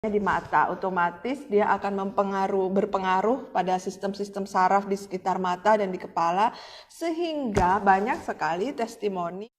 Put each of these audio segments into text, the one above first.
di mata, otomatis dia akan berpengaruh pada sistem-sistem saraf di sekitar mata dan di kepala, sehingga banyak sekali testimoni.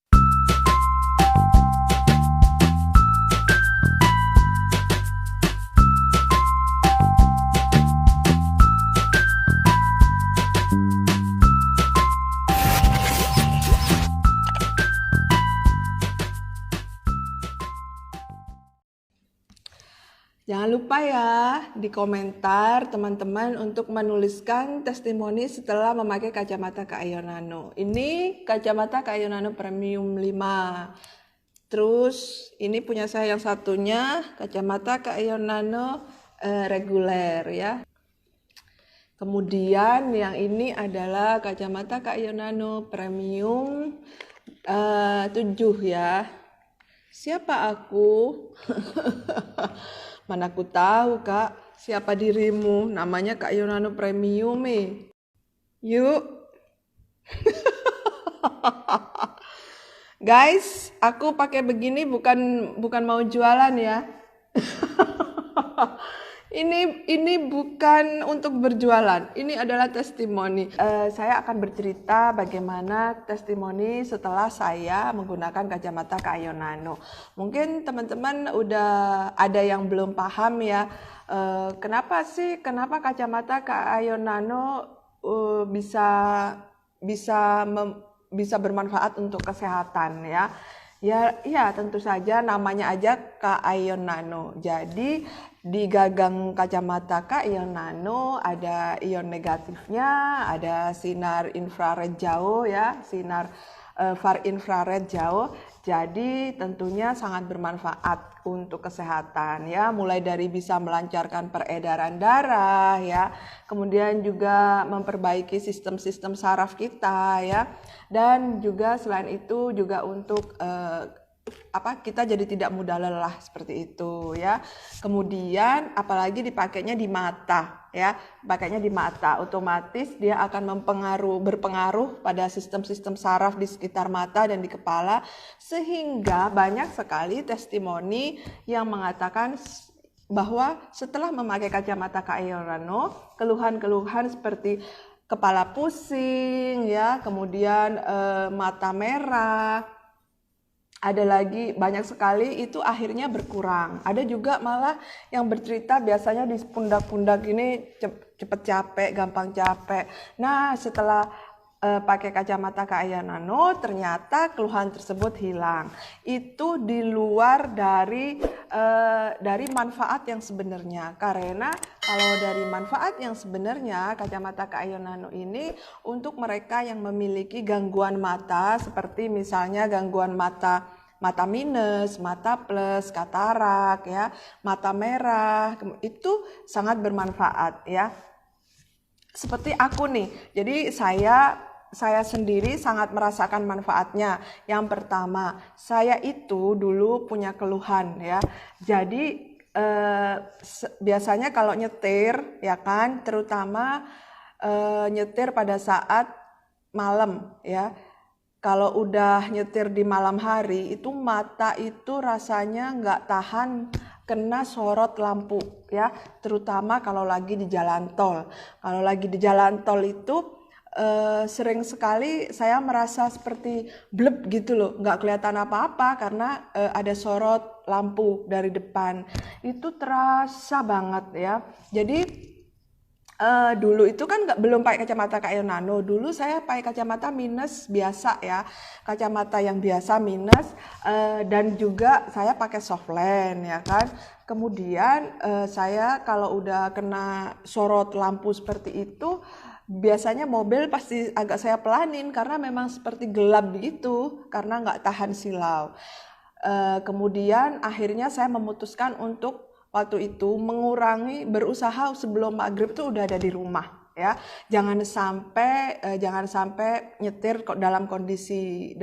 Jangan lupa ya di komentar teman-teman untuk menuliskan testimoni setelah memakai kacamata Kak Nano. Ini kacamata Kak Nano Premium 5. Terus ini punya saya yang satunya kacamata Kak Nano reguler ya. Kemudian yang ini adalah kacamata Kak Nano Premium 7 ya. Siapa aku? Mana aku tahu Kak, siapa dirimu? Namanya Kak Nano Premium Yuk. Guys, aku pakai begini bukan mau jualan ya. Ini bukan untuk berjualan. Ini adalah testimoni. Saya akan bercerita bagaimana testimoni setelah saya menggunakan kacamata Kak Nano. Mungkin teman-teman udah ada yang belum paham ya. Kenapa kacamata Kak Nano bisa bermanfaat untuk kesehatan ya. Ya, tentu saja namanya aja Kak Nano. Jadi di gagang kacamata Kak Nano ada ion negatifnya, ada sinar infrared jauh ya, sinar far infrared jauh. Jadi tentunya sangat bermanfaat untuk kesehatan ya, mulai dari bisa melancarkan peredaran darah ya, kemudian juga memperbaiki sistem-sistem saraf kita ya, dan juga selain itu juga untuk kita jadi tidak mudah lelah seperti itu ya. Kemudian apalagi dipakainya di mata ya, pakainya di mata, otomatis dia akan berpengaruh pada sistem-sistem saraf di sekitar mata dan di kepala, sehingga banyak sekali testimoni yang mengatakan bahwa setelah memakai kacamata Kak Nano, keluhan-keluhan seperti kepala pusing ya, kemudian mata merah, ada lagi banyak sekali itu akhirnya berkurang. Ada juga malah yang bercerita biasanya di pundak-pundak ini cepet capek, gampang capek. Nah setelah pakai kacamata Kak Nano ternyata keluhan tersebut hilang. Itu di luar dari manfaat yang sebenarnya. Karena kalau dari manfaat yang sebenarnya kacamata Kak Nano ini untuk mereka yang memiliki gangguan mata seperti misalnya gangguan mata minus, mata plus, katarak ya, mata merah, itu sangat bermanfaat ya. Seperti aku nih. Jadi saya sendiri sangat merasakan manfaatnya. Yang pertama, saya itu dulu punya keluhan ya. Jadi biasanya kalau nyetir ya kan, terutama nyetir pada saat malam ya. Kalau udah nyetir di malam hari itu mata itu rasanya nggak tahan kena sorot lampu ya, terutama kalau lagi di jalan tol. Kalau lagi di jalan tol itu sering sekali saya merasa seperti bleb gitu loh, nggak kelihatan apa-apa karena ada sorot lampu dari depan. Itu terasa banget ya. Jadi dulu itu kan belum pakai kacamata Kak Nano. Dulu saya pakai kacamata minus biasa ya, kacamata yang biasa minus, dan juga saya pakai soft lens ya kan. Kemudian saya kalau udah kena sorot lampu seperti itu, biasanya mobil pasti agak saya pelanin karena memang seperti gelap gitu, karena nggak tahan silau. Kemudian akhirnya saya memutuskan untuk waktu itu berusaha sebelum maghrib tuh udah ada di rumah ya. Jangan sampai nyetir dalam kondisi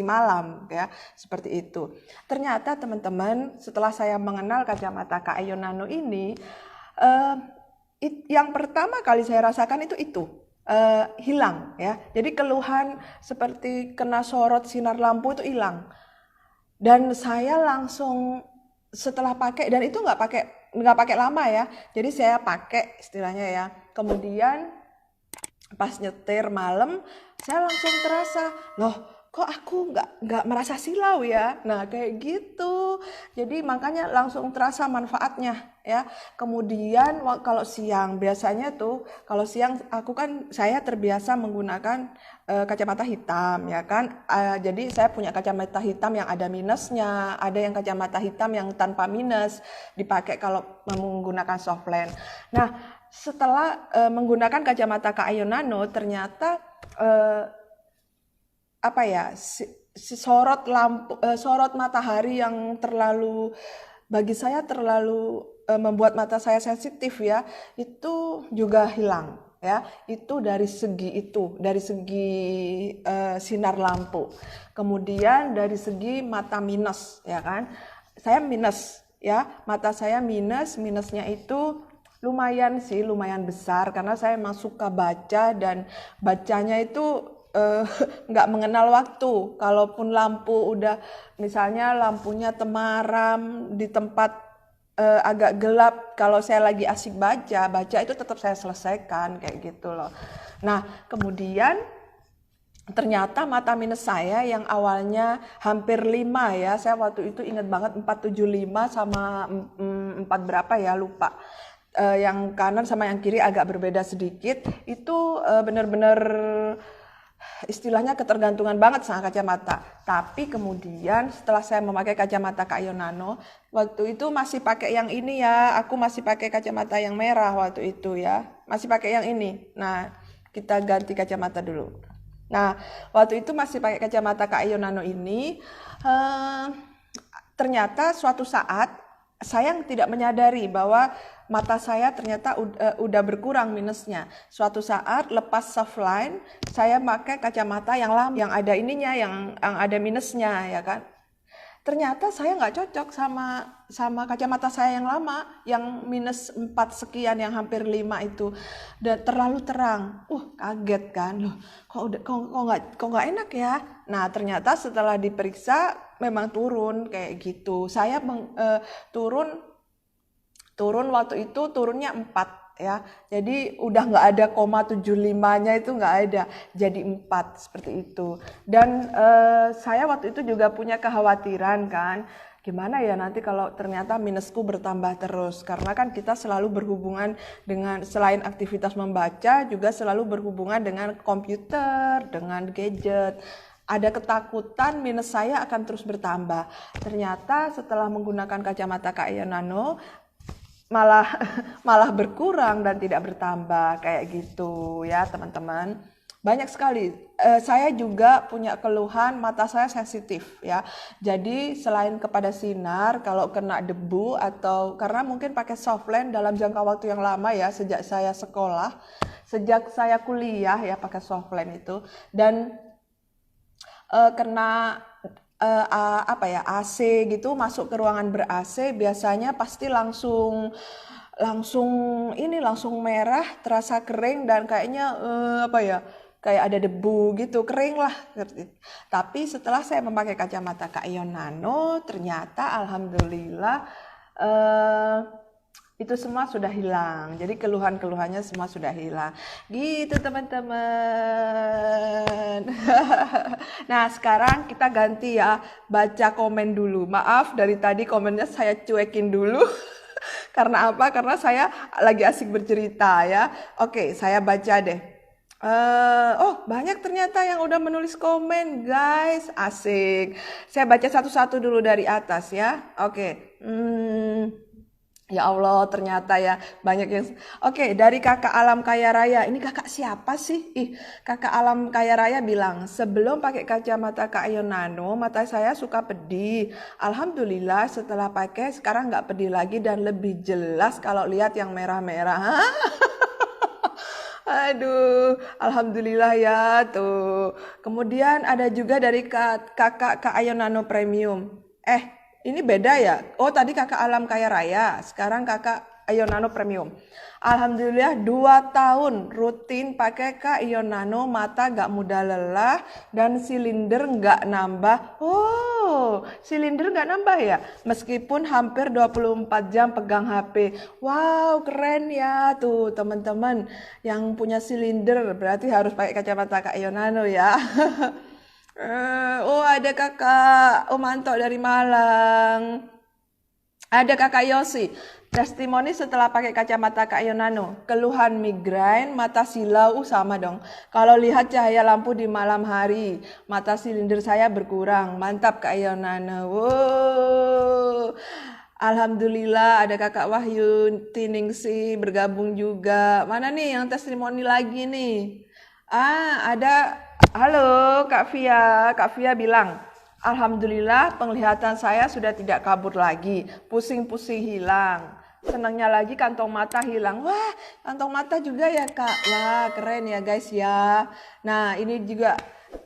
malam ya, seperti itu. Ternyata teman-teman, setelah saya mengenal kacamata Kak Nano ini, yang pertama kali saya rasakan itu hilang ya. Jadi keluhan seperti kena sorot sinar lampu itu hilang. Dan saya langsung setelah pakai, dan itu nggak pakai nggak pakai lama ya. Jadi saya pakai istilahnya ya. Kemudian pas nyetir malam, saya langsung terasa, loh kok aku nggak merasa silau ya. Nah kayak gitu. Jadi makanya langsung terasa manfaatnya ya. Kemudian kalau siang, biasanya tuh kalau siang saya terbiasa menggunakan kacamata hitam ya kan. Jadi saya punya kacamata hitam yang ada minusnya, ada yang kacamata hitam yang tanpa minus dipakai kalau menggunakan soft lens. Nah setelah menggunakan kacamata Kak Ayo Nano, ternyata sorot matahari yang bagi saya terlalu membuat mata saya sensitif ya, itu juga hilang ya. Itu dari segi sinar lampu. Kemudian dari segi mata minus ya kan. Saya minus ya, mata saya minusnya itu lumayan besar karena saya emang suka baca dan bacanya itu nggak mengenal waktu. Kalaupun lampu udah misalnya lampunya temaram di tempat agak gelap, kalau saya lagi asik baca itu tetap saya selesaikan kayak gitu loh. Nah kemudian ternyata mata minus saya yang awalnya hampir 5 ya, saya waktu itu ingat banget 475 sama 4 berapa ya lupa. Yang kanan sama yang kiri agak berbeda sedikit, itu benar-benar istilahnya ketergantungan banget sama kacamata. Tapi kemudian setelah saya memakai kacamata Kak Ayo Nano, waktu itu masih pakai yang ini ya, aku masih pakai kacamata yang merah waktu itu ya, masih pakai yang ini. Nah kita ganti kacamata dulu. Nah waktu itu masih pakai kacamata Kak Ayo Nano ini, ternyata suatu saat saya tidak menyadari bahwa mata saya ternyata udah berkurang minusnya. Suatu saat lepas soft line, saya pakai kacamata yang lama, yang ada ininya, yang ada minusnya ya kan. Ternyata saya nggak cocok sama kacamata saya yang lama, yang minus 4 sekian, yang hampir 5 itu. Dan terlalu terang. Kaget kan. Loh, kok nggak enak ya? Nah, ternyata setelah diperiksa memang turun kayak gitu. Saya turun waktu itu turunnya 4 ya. Jadi udah nggak ada 0,75-nya itu nggak ada. Jadi 4 seperti itu. Dan saya waktu itu juga punya kekhawatiran kan. Gimana ya nanti kalau ternyata minusku bertambah terus. Karena kan kita selalu berhubungan dengan, selain aktivitas membaca, juga selalu berhubungan dengan komputer, dengan gadget. Ada ketakutan minus saya akan terus bertambah. Ternyata setelah menggunakan kacamata Kak Ayo Nano, malah berkurang dan tidak bertambah kayak gitu ya teman-teman. Banyak sekali. Saya juga punya keluhan mata saya sensitif ya. Jadi selain kepada sinar, kalau kena debu atau karena mungkin pakai soft lens dalam jangka waktu yang lama ya, sejak saya sekolah, sejak saya kuliah ya pakai soft lens itu, dan kena AC gitu, masuk ke ruangan ber-AC biasanya pasti langsung merah, terasa kering dan kayaknya kayak ada debu gitu, kering lah. Tapi setelah saya memakai kacamata Kak Ayo Nano, ternyata alhamdulillah itu semua sudah hilang. Jadi keluhan-keluhannya semua sudah hilang. Gitu teman-teman. Nah sekarang kita ganti ya, baca komen dulu. Maaf dari tadi komennya saya cuekin dulu. Karena apa? Karena saya lagi asik bercerita ya. Oke, saya baca deh. Banyak ternyata yang udah menulis komen guys. Asik. Saya baca satu-satu dulu dari atas ya. Oke. Ya Allah, ternyata ya banyak yang... Oke, dari Kakak Alam Kaya Raya. Ini kakak siapa sih? Kakak Alam Kaya Raya bilang, sebelum pakai kacamata Kak Ayo Nano, mata saya suka pedih. Alhamdulillah setelah pakai sekarang nggak pedih lagi dan lebih jelas kalau lihat yang merah-merah. Aduh, alhamdulillah ya tuh. Kemudian ada juga dari kakak Kak Ayo Nano Premium. Ini beda ya? Oh tadi Kakak Alam Kaya Raya, sekarang Kakak Ion Nano Premium. Alhamdulillah 2 tahun rutin pakai Kak Ion Nano, mata gak mudah lelah dan silinder gak nambah. Oh, silinder gak nambah ya? Meskipun hampir 24 jam pegang HP. Wow, keren ya tuh teman-teman yang punya silinder. Berarti harus pakai kacamata Kak Ion Nano ya. Oh, ada Kakak Omanto dari Malang. Ada Kakak Yosi, testimoni setelah pakai kacamata Kak Ion Nano. Keluhan migrain, mata silau, sama dong. Kalau lihat cahaya lampu di malam hari, mata silinder saya berkurang. Mantap Kak Ion Nano. Wow. Alhamdulillah ada Kakak Wahyu Tiningsi bergabung juga. Mana nih yang testimoni lagi nih? Ada. Halo Kak Via. Kak Via bilang, Alhamdulillah penglihatan saya sudah tidak kabur lagi, pusing-pusing hilang. Senangnya lagi kantong mata hilang. Wah, kantong mata juga ya Kak. Wah, keren ya guys ya. Nah, ini juga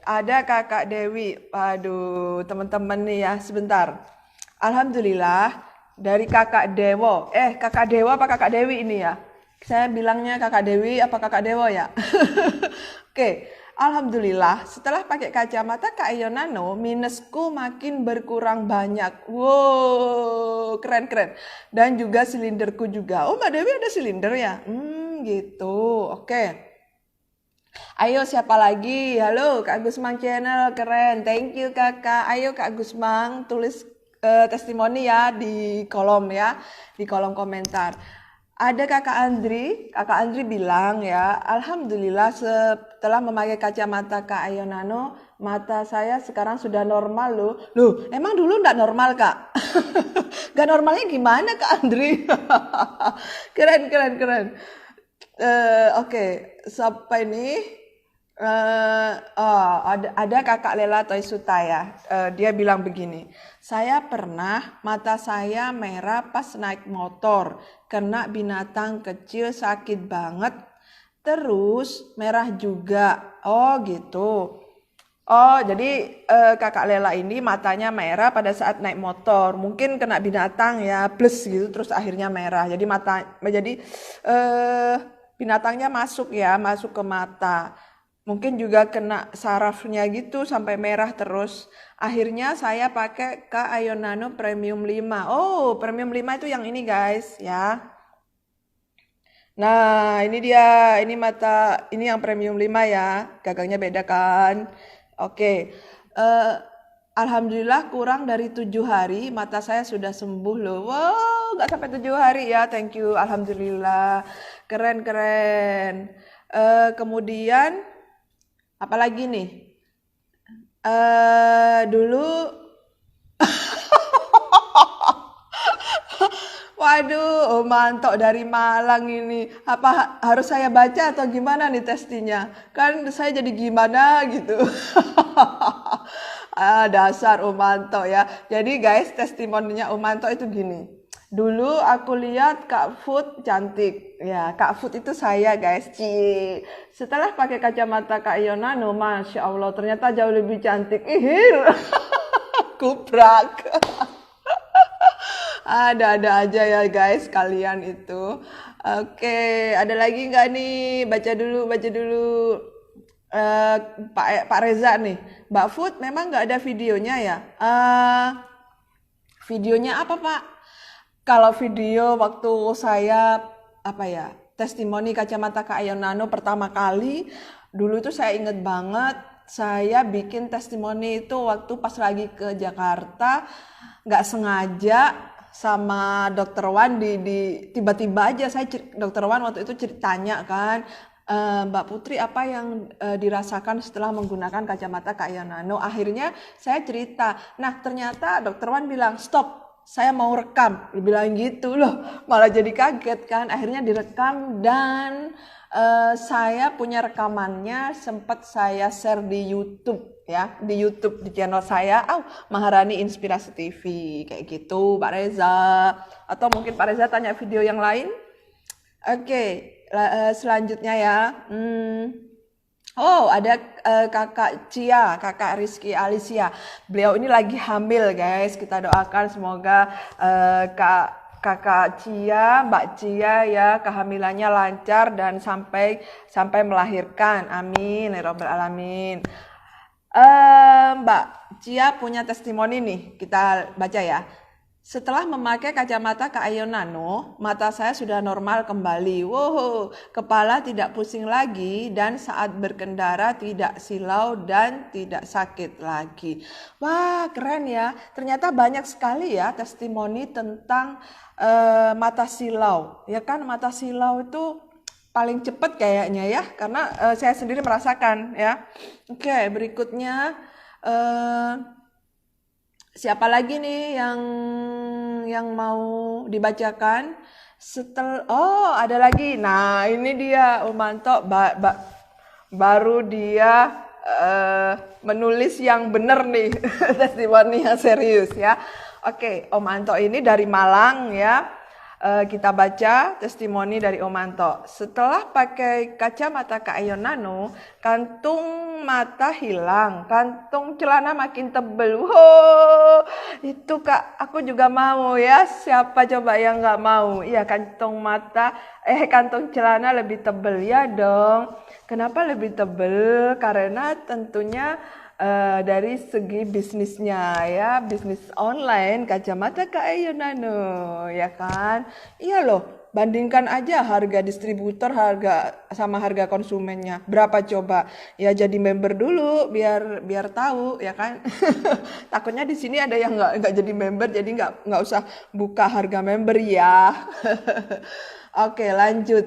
ada Kakak Dewi. Aduh, teman-teman nih ya, sebentar. Alhamdulillah dari Kakak Dewo. Kakak Dewa apa Kakak Dewi ini ya? Saya bilangnya Kakak Dewi apa Kakak Dewo ya? Oke. Alhamdulillah setelah pakai kacamata Kak Ion Nano, minusku makin berkurang banyak. Wow, keren-keren. Dan juga silinderku juga. Oh, Mbak Dewi ada silinder ya? Gitu. Oke. Ayo siapa lagi? Halo Kak Gusmang Channel, keren. Thank you Kakak. Ayo Kak Gusmang tulis testimoni ya di kolom komentar. Ada Kakak Andri bilang ya, Alhamdulillah setelah memakai kacamata Kak Ion Nano, mata saya sekarang sudah normal loh. Loh, emang dulu enggak normal Kak? Gak normalnya gimana Kak Andri? Keren. Oke, sampai ini ada Kakak Lela Toisuta ya. Dia bilang begini, saya pernah mata saya merah pas naik motor, kena binatang kecil sakit banget, terus merah juga. Oh gitu. Oh jadi Kakak Lela ini matanya merah pada saat naik motor, mungkin kena binatang ya, plus gitu, terus akhirnya merah. Jadi binatangnya masuk ke mata. Mungkin juga kena sarafnya gitu sampai merah terus. Akhirnya saya pakai Kak Ion Nano Premium 5. Oh, Premium 5 itu yang ini guys ya. Nah, ini dia. Ini mata, ini yang Premium 5 ya. Gagangnya beda kan. Oke. Alhamdulillah kurang dari 7 hari mata saya sudah sembuh loh. Wow, gak sampai 7 hari ya. Thank you. Alhamdulillah. Keren. Kemudian apalagi nih? Dulu waduh, Mantok dari Malang ini. Apa harus saya baca atau gimana nih testinya? Kan saya jadi gimana gitu. Dasar Mantok ya. Jadi guys, testimoninya Mantok itu gini. Dulu aku lihat Kak Food cantik. Ya, Kak Food itu saya guys. Setelah pakai kacamata Kak Ion Nano, Masya Allah, ternyata jauh lebih cantik. Ihir. Kuprak. Ada aja ya guys kalian itu. Oke, ada lagi nggak nih? Baca dulu. Pak Reza nih. Mbak Food memang nggak ada videonya ya? Videonya apa Pak? Kalau video waktu saya testimoni kacamata Kak Ion Nano pertama kali, dulu itu saya inget banget, saya bikin testimoni itu waktu pas lagi ke Jakarta, nggak sengaja sama Dokter Wan tiba-tiba aja Dokter Wan waktu itu ceritanya kan, Mbak Putri apa yang dirasakan setelah menggunakan kacamata Kak Ion Nano. Akhirnya saya cerita, nah ternyata Dokter Wan bilang stop, saya mau rekam, bilang gitu loh, malah jadi kaget kan. Akhirnya direkam dan saya punya rekamannya, sempat saya share di YouTube ya, di channel saya, Maharani Inspirasi TV kayak gitu, Pak Reza. Atau mungkin Pak Reza tanya video yang lain. Oke, selanjutnya ya. Oh, ada Kakak Cia, Kakak Rizky Alicia. Beliau ini lagi hamil, guys. Kita doakan semoga Kak Kakak Cia, Mbak Cia ya, kehamilannya lancar dan sampai melahirkan. Amin ya robbal alamin. Mbak Cia punya testimoni nih, kita baca ya. Setelah memakai kacamata Kak Ayo Nano, mata saya sudah normal kembali. Wow, kepala tidak pusing lagi dan saat berkendara tidak silau dan tidak sakit lagi. Wah, keren ya. Ternyata banyak sekali ya testimoni tentang mata silau. Ya kan, mata silau itu paling cepat kayaknya ya, karena saya sendiri merasakan ya. Oke, berikutnya siapa lagi nih yang mau dibacakan? Ada lagi. Nah, ini dia Om Anto baru dia menulis yang benar nih, testimoni yang serius ya. Oke, Om Anto ini dari Malang ya. Kita baca testimoni dari Om Anto. Setelah pakai kacamata Kak Ayo Nano, kantung mata hilang, kantung celana makin tebel. Wow, itu Kak, aku juga mau ya. Siapa coba yang nggak mau? Iya, kantung celana lebih tebel ya dong. Kenapa lebih tebel? Karena tentunya dari segi bisnisnya ya, bisnis online kacamata Kak Ayo Nano ya kan. Iya loh, bandingkan aja harga distributor sama harga konsumennya berapa coba. Ya jadi member dulu biar tahu ya kan. Takutnya di sini ada yang nggak jadi member, jadi nggak usah buka harga member ya. Oke, lanjut.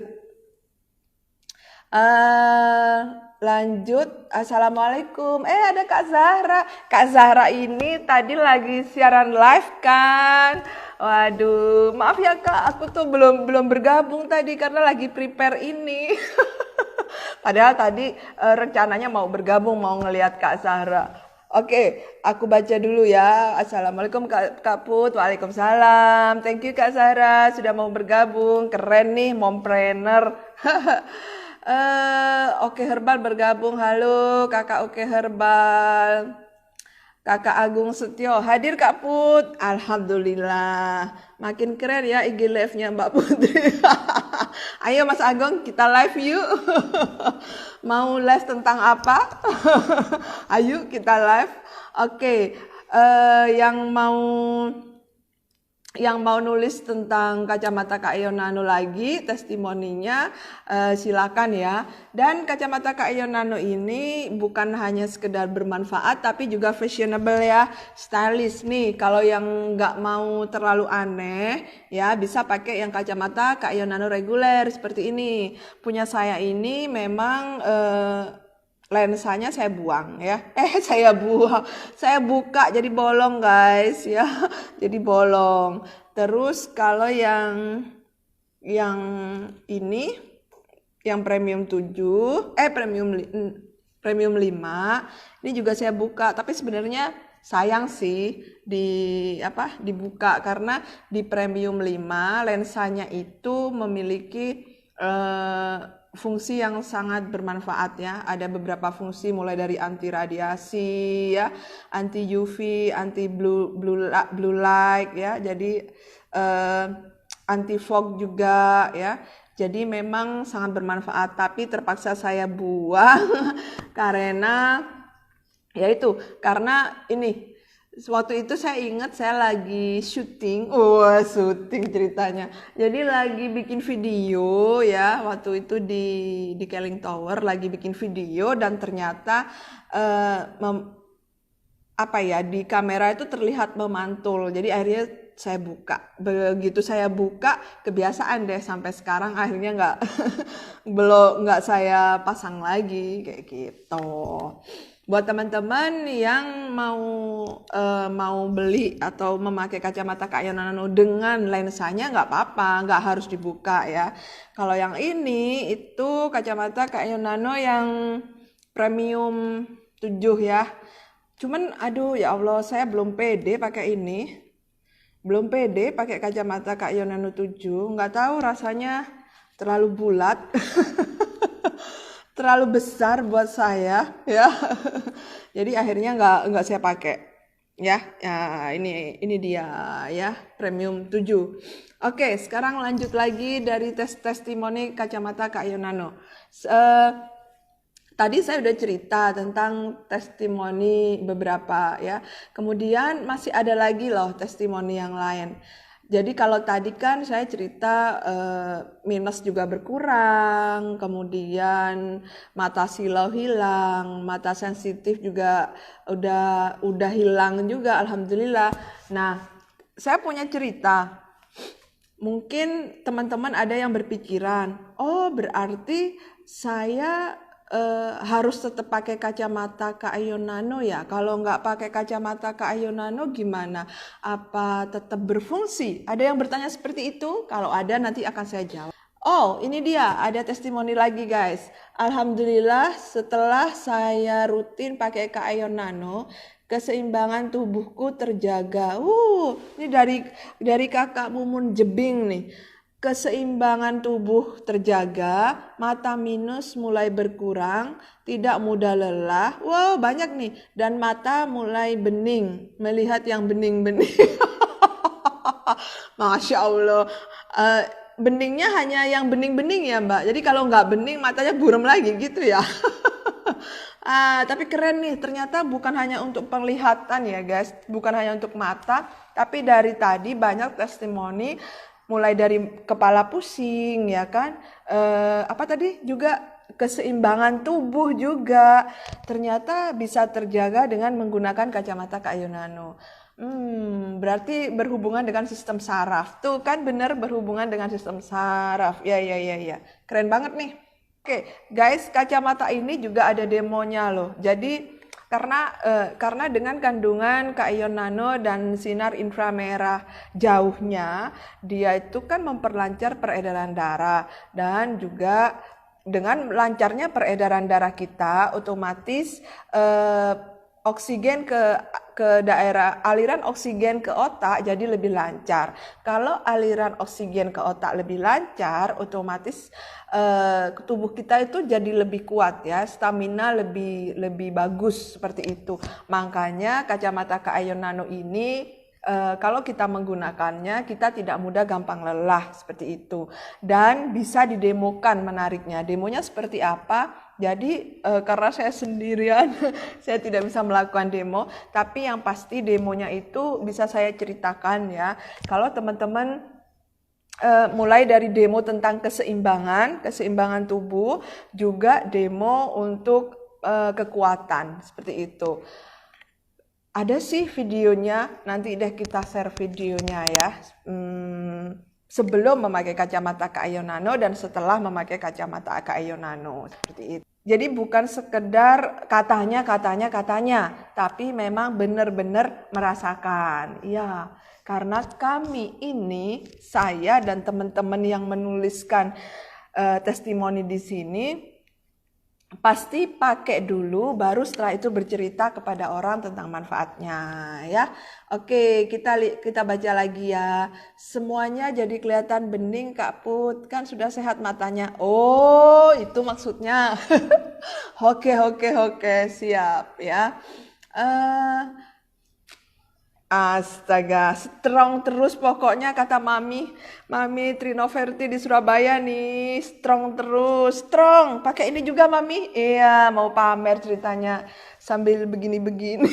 Assalamualaikum. Ada Kak Zahra. Kak Zahra ini tadi lagi siaran live kan. Waduh, maaf ya Kak, aku tuh belum bergabung tadi karena lagi prepare ini. Padahal tadi rencananya mau bergabung, mau ngelihat Kak Zahra. Oke, aku baca dulu ya. Assalamualaikum Kak Put. Waalaikumsalam. Thank you Kak Zahra sudah mau bergabung. Keren nih, mompreneur. Oke Herbal bergabung. Halo Kakak Oke Herbal. Kakak Agung Setio hadir Kak Put. Alhamdulillah. Makin keren ya IG live-nya Mbak Putri. Ayo Mas Agung kita live yuk. Mau live tentang apa? Ayo kita live. Oke, yang mau nulis tentang kacamata Kak Ayo Nano lagi testimoninya silakan ya. Dan kacamata Kak Ayo Nano ini bukan hanya sekedar bermanfaat tapi juga fashionable ya, stylish nih. Kalau yang nggak mau terlalu aneh ya bisa pakai yang kacamata Kak Ayo Nano reguler seperti ini. Punya saya ini memang lensanya saya buang ya. Saya buka jadi bolong guys ya. Jadi bolong. Terus kalau yang ini yang premium 7, premium 5 ini juga saya buka, tapi sebenarnya sayang sih dibuka karena di premium 5 lensanya itu memiliki fungsi yang sangat bermanfaat ya. Ada beberapa fungsi mulai dari anti radiasi ya, anti UV, anti blue light ya. Jadi anti fog juga ya. Jadi memang sangat bermanfaat, tapi terpaksa saya buang karena ini waktu itu saya ingat saya lagi syuting ceritanya. Jadi lagi bikin video ya, waktu itu di Keling Tower lagi bikin video dan ternyata di kamera itu terlihat memantul. Jadi akhirnya saya buka. Begitu saya buka, kebiasaan deh sampai sekarang akhirnya nggak saya pasang lagi kayak gitu. Buat teman-teman yang mau beli atau memakai kacamata Kak Ayo Nano dengan lensanya nggak apa-apa, nggak harus dibuka ya. Kalau yang ini itu kacamata Kak Ayo Nano yang premium 7 ya. Cuman aduh ya Allah, saya belum pede pakai ini. Belum pede pakai kacamata Kak Ayo Nano 7, nggak tahu rasanya terlalu bulat. Terlalu besar buat saya ya. Jadi akhirnya nggak saya pakai ya. Ya ini dia ya, premium 7. Oke, sekarang lanjut lagi dari testimoni kacamata Kak Ayon Nano. Tadi saya udah cerita tentang testimoni beberapa ya. Kemudian masih ada lagi loh testimoni yang lain. Jadi kalau tadi kan saya cerita minus juga berkurang, kemudian mata silau hilang, mata sensitif juga udah hilang juga, alhamdulillah. Nah, saya punya cerita. Mungkin teman-teman ada yang berpikiran, oh berarti saya harus tetap pakai kacamata Kak Ayon Nano ya. Kalau nggak pakai kacamata Kak Ayon Nano gimana? Apa tetap berfungsi? Ada yang bertanya seperti itu? Kalau ada nanti akan saya jawab. Oh, ini dia, ada testimoni lagi guys. Alhamdulillah setelah saya rutin pakai Kak Ayon Nano, keseimbangan tubuhku terjaga. Ini dari Kakak Mumun Jebing nih. Keseimbangan tubuh terjaga, mata minus mulai berkurang, tidak mudah lelah. Wow, banyak nih. Dan mata mulai bening, melihat yang bening-bening. Masya Allah. Beningnya hanya yang bening-bening ya Mbak. Jadi kalau nggak bening matanya buram lagi gitu ya. Tapi keren nih, ternyata bukan hanya untuk penglihatan ya guys, bukan hanya untuk mata, tapi dari tadi banyak testimoni, mulai dari kepala pusing ya kan, apa tadi juga keseimbangan tubuh juga, ternyata bisa terjaga dengan menggunakan kacamata Kak Ayon Nano. Berarti berhubungan dengan sistem saraf, tuh kan bener berhubungan dengan sistem saraf, ya, keren banget nih. Oke, guys, kacamata ini juga ada demonya loh. Jadi karena dengan kandungan Kak Ayon Nano dan sinar inframerah jauhnya, dia itu kan memperlancar peredaran darah, dan juga dengan lancarnya peredaran darah kita, otomatis oksigen ke daerah, aliran oksigen ke otak jadi lebih lancar. Kalau aliran oksigen ke otak lebih lancar, otomatis tubuh kita itu jadi lebih kuat ya, stamina lebih bagus seperti itu. Makanya kacamata Kak Ayon Nano ini kalau kita menggunakannya, kita tidak mudah gampang lelah seperti itu. Dan bisa didemokan menariknya. Demonya seperti apa? Jadi karena saya sendirian, saya tidak bisa melakukan demo. Tapi yang pasti demonya itu bisa saya ceritakan ya. Kalau teman-teman mulai dari demo tentang keseimbangan tubuh, juga demo untuk kekuatan seperti itu. Ada sih videonya, nanti deh kita share videonya ya. Sebelum memakai kacamata Kak Ayon Nano dan setelah memakai kacamata Kak Ayon Nano seperti itu. Jadi bukan sekedar katanya, tapi memang benar-benar merasakan. Iya, karena kami ini, saya dan teman-teman yang menuliskan testimoni di sini, pasti pakai dulu, baru setelah itu bercerita kepada orang tentang manfaatnya ya. Oke, kita baca lagi ya. Semuanya jadi kelihatan bening Kak Put, kan sudah sehat matanya. Oh, itu maksudnya. Oke, siap ya. Astaga, strong terus pokoknya kata Mami Trinoverti di Surabaya nih, strong terus, strong. Pakai ini juga Mami? Iya, mau pamer ceritanya sambil begini-begini.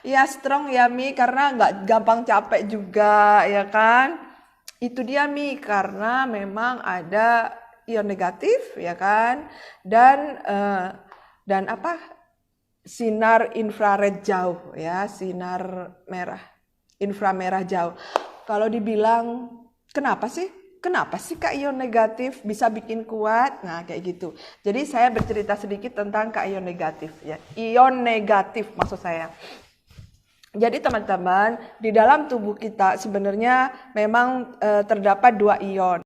Ya strong ya Mi, karena nggak gampang capek juga ya kan. Itu dia Mi, karena memang ada ion negatif ya kan, dan apa? Sinar infrared jauh ya, sinar inframerah jauh. Kalau dibilang kenapa sih Kak ion negatif bisa bikin kuat? Nah kayak gitu. Jadi saya bercerita sedikit tentang Kak ion negatif ya. Ion negatif maksud saya. Jadi teman-teman, di dalam tubuh kita sebenarnya memang terdapat 2 ion.